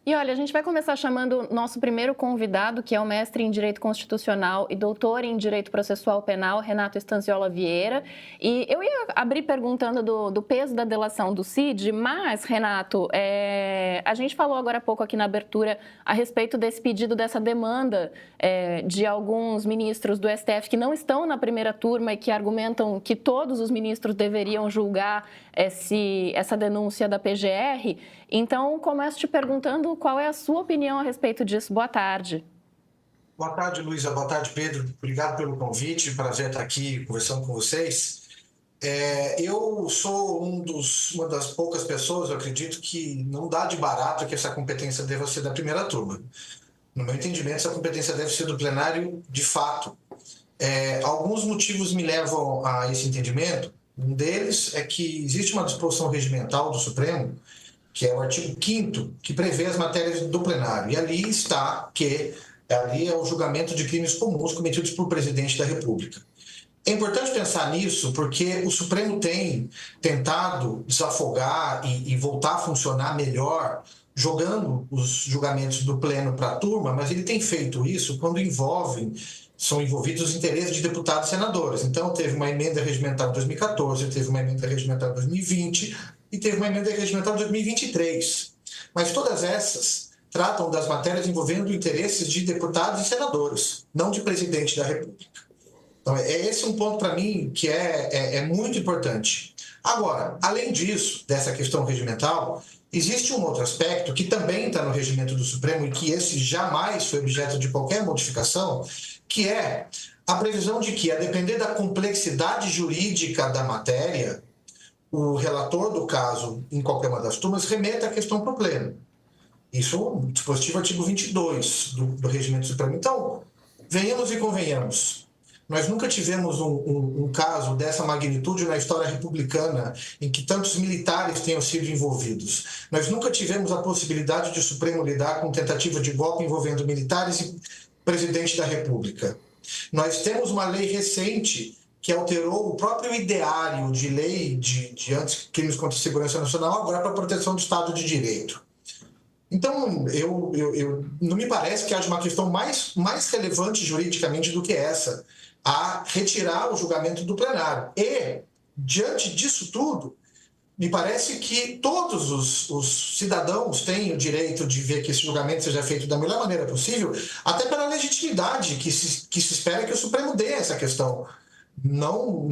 E olha, a gente vai começar chamando o nosso primeiro convidado, que é o mestre em Direito Constitucional e doutor em Direito Processual Penal, Renato Estanciola Vieira. E eu ia abrir perguntando do peso da delação do Cid, mas, Renato, a gente falou agora há pouco aqui na abertura a respeito desse pedido, dessa demanda de alguns ministros do STF que não estão na primeira turma e que argumentam que todos os ministros deveriam julgar essa denúncia da PGR. Então, começo te perguntando qual é a sua opinião a respeito disso. Boa tarde. Boa tarde, Luísa. Boa tarde, Pedro. Obrigado pelo convite. Prazer estar aqui conversando com vocês. Eu sou uma das poucas pessoas, eu acredito, que não dá de barato que essa competência deva ser da primeira turma. No meu entendimento, essa competência deve ser do plenário de fato. Alguns motivos me levam a esse entendimento. Um deles é que existe uma disposição regimental do Supremo, que é o artigo 5º, que prevê as matérias do plenário. E ali está que ali é o julgamento de crimes comuns cometidos por presidente da República. É importante pensar nisso porque o Supremo tem tentado desafogar e voltar a funcionar melhor, jogando os julgamentos do pleno para a turma, mas ele tem feito isso quando são envolvidos os interesses de deputados e senadores. Então, teve uma emenda regimental em 2014, teve uma emenda regimental em 2020 e teve uma emenda regimental em 2023. Mas todas essas tratam das matérias envolvendo interesses de deputados e senadores, não de presidente da República. Então, esse um ponto para mim que é muito importante. Agora, além disso, dessa questão regimental, existe um outro aspecto que também está no regimento do Supremo e que esse jamais foi objeto de qualquer modificação, que é a previsão de que, a depender da complexidade jurídica da matéria, o relator do caso, em qualquer uma das turmas, remeta a questão para o pleno. Isso é o dispositivo artigo 22 do Regimento Supremo. Então, venhamos e convenhamos. Nós nunca tivemos um caso dessa magnitude na história republicana em que tantos militares tenham sido envolvidos. Nós nunca tivemos a possibilidade de o Supremo lidar com tentativa de golpe envolvendo militares e presidente da República. Nós temos uma lei recente que alterou o próprio ideário de lei de crimes contra a segurança nacional agora para a proteção do Estado de Direito. Então, eu não me parece que haja uma questão mais relevante juridicamente do que essa, a retirar o julgamento do plenário. E, diante disso tudo, me parece que todos os cidadãos têm o direito de ver que esse julgamento seja feito da melhor maneira possível, até pela legitimidade que se espera que o Supremo dê a essa questão. Não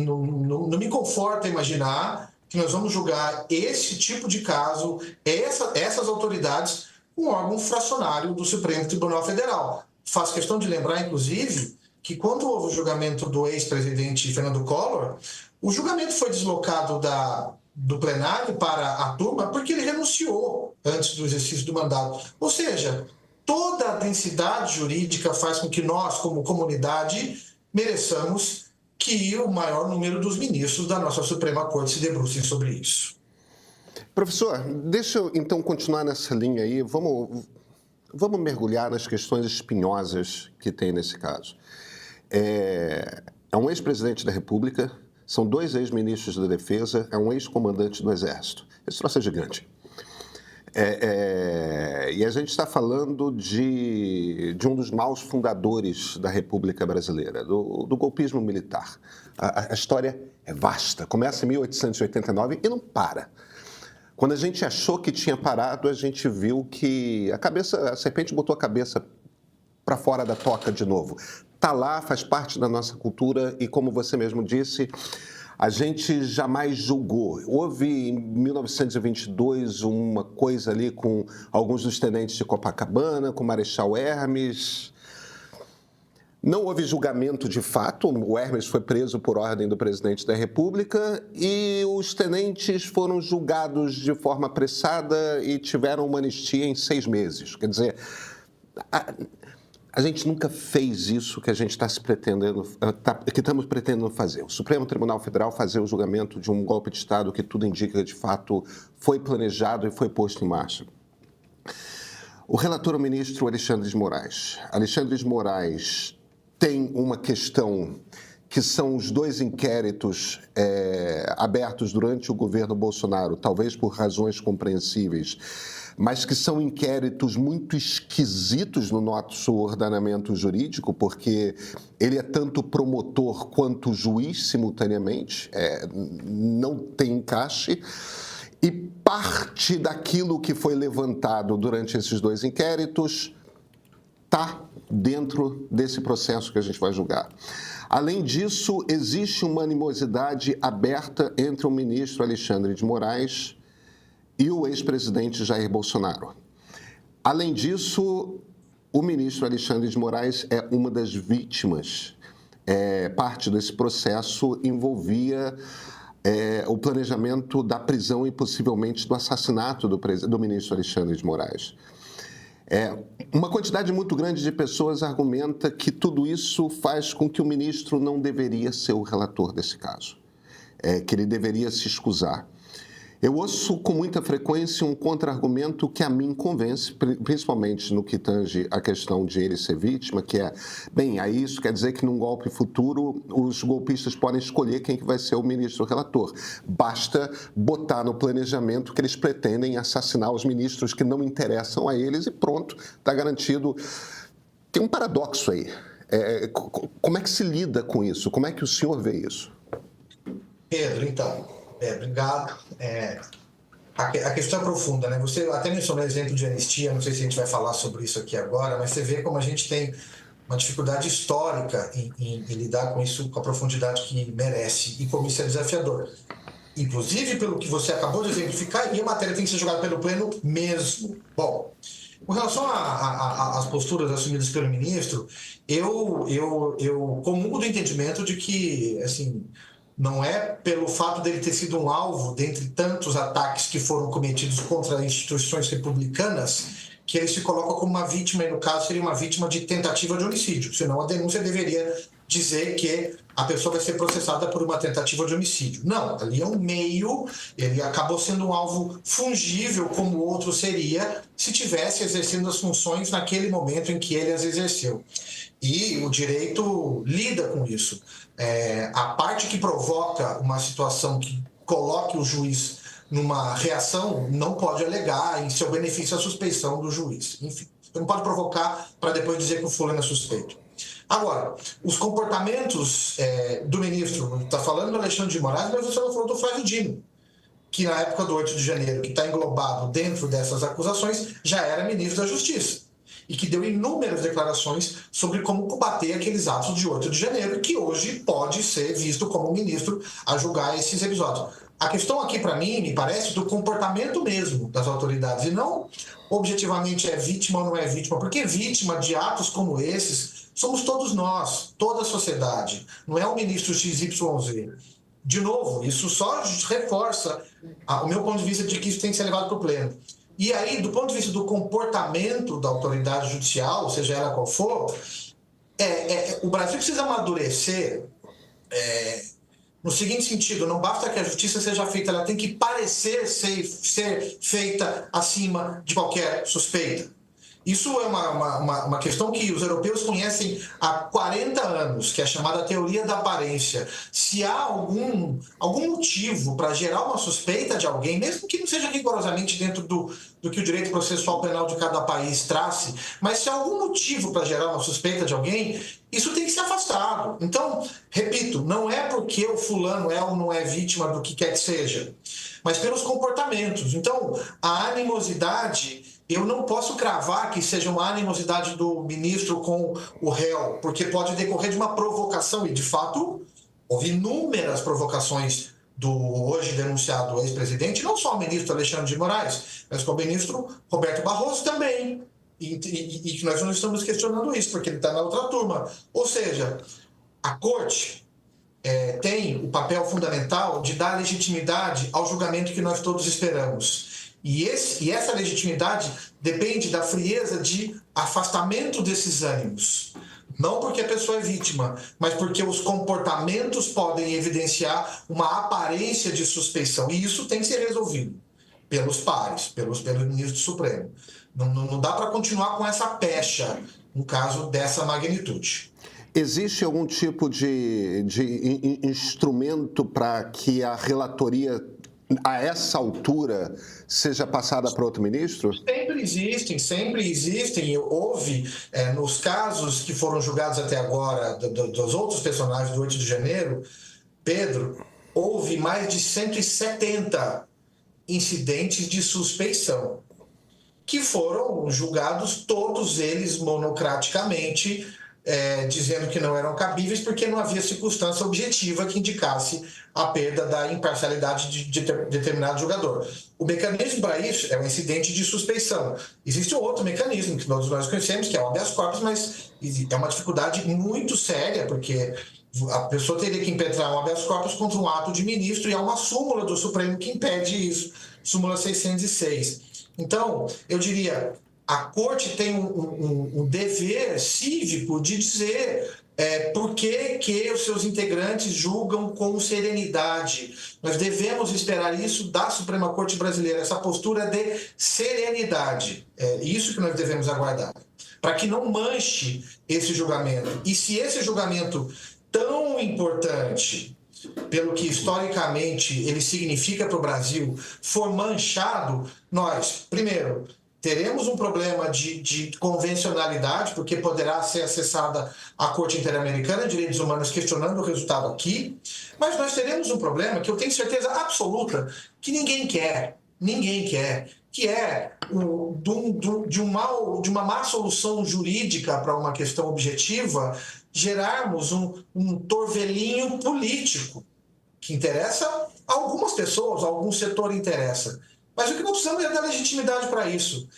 me conforta imaginar que nós vamos julgar esse tipo de caso, essas autoridades, um órgão fracionário do Supremo Tribunal Federal. Faço questão de lembrar, inclusive, que quando houve o julgamento do ex-presidente Fernando Collor, o julgamento foi deslocado do plenário para a turma porque ele renunciou antes do exercício do mandato. Ou seja, toda a densidade jurídica faz com que nós, como comunidade, mereçamos que o maior número dos ministros da nossa Suprema Corte se debrucem sobre isso. Professor, deixa eu então continuar nessa linha aí. Vamos mergulhar nas questões espinhosas que tem nesse caso. É um ex-presidente da República, são 2 ex-ministros da Defesa, é um ex-comandante do Exército. Esse troço é gigante. E a gente está falando de um dos maus fundadores da República Brasileira, do golpismo militar. A história é vasta, começa em 1889 e não para. Quando a gente achou que tinha parado, a gente viu que a serpente botou a cabeça para fora da toca de novo. Está lá, faz parte da nossa cultura e, como você mesmo disse, a gente jamais julgou. Houve, em 1922, uma coisa ali com alguns dos tenentes de Copacabana, com o Marechal Hermes. Não houve julgamento de fato, o Hermes foi preso por ordem do presidente da República e os tenentes foram julgados de forma apressada e tiveram uma anistia em 6 meses. Quer dizer, a gente nunca fez isso que a gente que estamos pretendendo fazer. O Supremo Tribunal Federal fazer o julgamento de um golpe de Estado que tudo indica de fato foi planejado e foi posto em marcha. O relator, o ministro Alexandre de Moraes. Alexandre de Moraes tem uma questão que são os 2 inquéritos abertos durante o governo Bolsonaro, talvez por razões compreensíveis, mas que são inquéritos muito esquisitos no nosso ordenamento jurídico, porque ele é tanto promotor quanto juiz simultaneamente, não tem encaixe. E parte daquilo que foi levantado durante esses 2 inquéritos está dentro desse processo que a gente vai julgar. Além disso, existe uma animosidade aberta entre o ministro Alexandre de Moraes e o ex-presidente Jair Bolsonaro. Além disso, o ministro Alexandre de Moraes é uma das vítimas. Parte desse processo envolvia o planejamento da prisão e possivelmente do assassinato do ministro Alexandre de Moraes. Uma quantidade muito grande de pessoas argumenta que tudo isso faz com que o ministro não deveria ser o relator desse caso, que ele deveria se escusar. Eu ouço com muita frequência um contra-argumento que a mim convence, principalmente no que tange a questão de ele ser vítima, que aí isso quer dizer que num golpe futuro os golpistas podem escolher quem que vai ser o ministro relator. Basta botar no planejamento que eles pretendem assassinar os ministros que não interessam a eles e pronto, está garantido. Tem um paradoxo aí. Como é que se lida com isso? Como é que o senhor vê isso? Pedro, então... obrigado. A questão é profunda, né? Você até mencionou o exemplo de anistia, não sei se a gente vai falar sobre isso aqui agora, mas você vê como a gente tem uma dificuldade histórica em lidar com isso com a profundidade que merece e como isso é desafiador. Inclusive, pelo que você acabou de exemplificar, e a matéria tem que ser jogada pelo pleno mesmo. Bom, com relação às posturas assumidas pelo ministro, eu comungo do entendimento de que, assim, não é pelo fato dele ter sido um alvo dentre tantos ataques que foram cometidos contra instituições republicanas que ele se coloca como uma vítima, e no caso seria uma vítima de tentativa de homicídio, senão a denúncia deveria dizer que a pessoa vai ser processada por uma tentativa de homicídio. Não, ali é um meio, ele acabou sendo um alvo fungível como o outro seria se tivesse exercendo as funções naquele momento em que ele as exerceu. E o direito lida com isso. A parte que provoca uma situação que coloque o juiz numa reação não pode alegar em seu benefício a suspeição do juiz. Enfim, você não pode provocar para depois dizer que o fulano é suspeito. Agora, os comportamentos do ministro, está falando do Alexandre de Moraes, mas você não falou do Flávio Dino, que na época do 8 de janeiro, que está englobado dentro dessas acusações, já era ministro da Justiça. E que deu inúmeras declarações sobre como combater aqueles atos de 8 de janeiro, que hoje pode ser visto como ministro a julgar esses episódios. A questão aqui, para mim, me parece do comportamento mesmo das autoridades, e não objetivamente é vítima ou não é vítima, porque vítima de atos como esses somos todos nós, toda a sociedade, não é o ministro XYZ. De novo, isso só reforça o meu ponto de vista de que isso tem que ser levado para o pleno. E aí, do ponto de vista do comportamento da autoridade judicial, seja ela qual for, o Brasil precisa amadurecer no seguinte sentido: não basta que a justiça seja feita, ela tem que parecer ser feita acima de qualquer suspeita. Isso é uma questão que os europeus conhecem há 40 anos, que é a chamada teoria da aparência. Se há algum motivo para gerar uma suspeita de alguém, mesmo que não seja rigorosamente dentro do que o direito processual penal de cada país trace, mas se há algum motivo para gerar uma suspeita de alguém, isso tem que ser afastado. Então, repito, não é porque o fulano é ou não é vítima do que quer que seja, mas pelos comportamentos. Então, a animosidade... Eu não posso cravar que seja uma animosidade do ministro com o réu, porque pode decorrer de uma provocação, e de fato houve inúmeras provocações do hoje denunciado ex-presidente, não só o ministro Alexandre de Moraes, mas com o ministro Roberto Barroso também. E nós não estamos questionando isso, porque ele está na outra turma. Ou seja, a corte tem o papel fundamental de dar legitimidade ao julgamento que nós todos esperamos. E essa legitimidade depende da frieza de afastamento desses ânimos. Não porque a pessoa é vítima, mas porque os comportamentos podem evidenciar uma aparência de suspeição. E isso tem que ser resolvido pelos pares, pelo ministro Supremo. Não dá para continuar com essa pecha, um caso dessa magnitude. Existe algum tipo de instrumento para que a relatoria a essa altura, seja passada para outro ministro? Sempre existem. Houve, nos casos que foram julgados até agora, dos outros personagens do 8 de janeiro, Pedro, houve mais de 170 incidentes de suspeição, que foram julgados todos eles monocraticamente, dizendo que não eram cabíveis porque não havia circunstância objetiva que indicasse a perda da imparcialidade de determinado julgador. O mecanismo para isso é um incidente de suspeição. Existe um outro mecanismo que todos nós conhecemos, que é o habeas corpus, mas é uma dificuldade muito séria, porque a pessoa teria que impetrar um habeas corpus contra um ato de ministro, e há uma súmula do Supremo que impede isso, súmula 606. Então, eu diria, a Corte tem um dever cívico de dizer por que os seus integrantes julgam com serenidade. Nós devemos esperar isso da Suprema Corte Brasileira, essa postura de serenidade. É isso que nós devemos aguardar, para que não manche esse julgamento. E se esse julgamento tão importante, pelo que historicamente ele significa para o Brasil, for manchado, nós, primeiro, teremos um problema de convencionalidade, porque poderá ser acessada a Corte Interamericana de Direitos Humanos questionando o resultado aqui, mas nós teremos um problema que eu tenho certeza absoluta que ninguém quer, que é de uma má solução jurídica para uma questão objetiva, gerarmos um torvelinho político que interessa a algumas pessoas, a algum setor interessa. Mas o que nós precisamos é dar legitimidade para isso.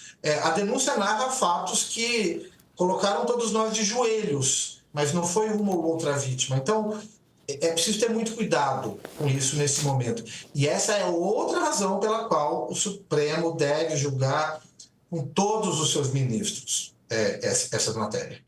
A denúncia narra fatos que colocaram todos nós de joelhos, mas não foi uma ou outra vítima. Então, é preciso ter muito cuidado com isso nesse momento. E essa é outra razão pela qual o Supremo deve julgar com todos os seus ministros essa matéria.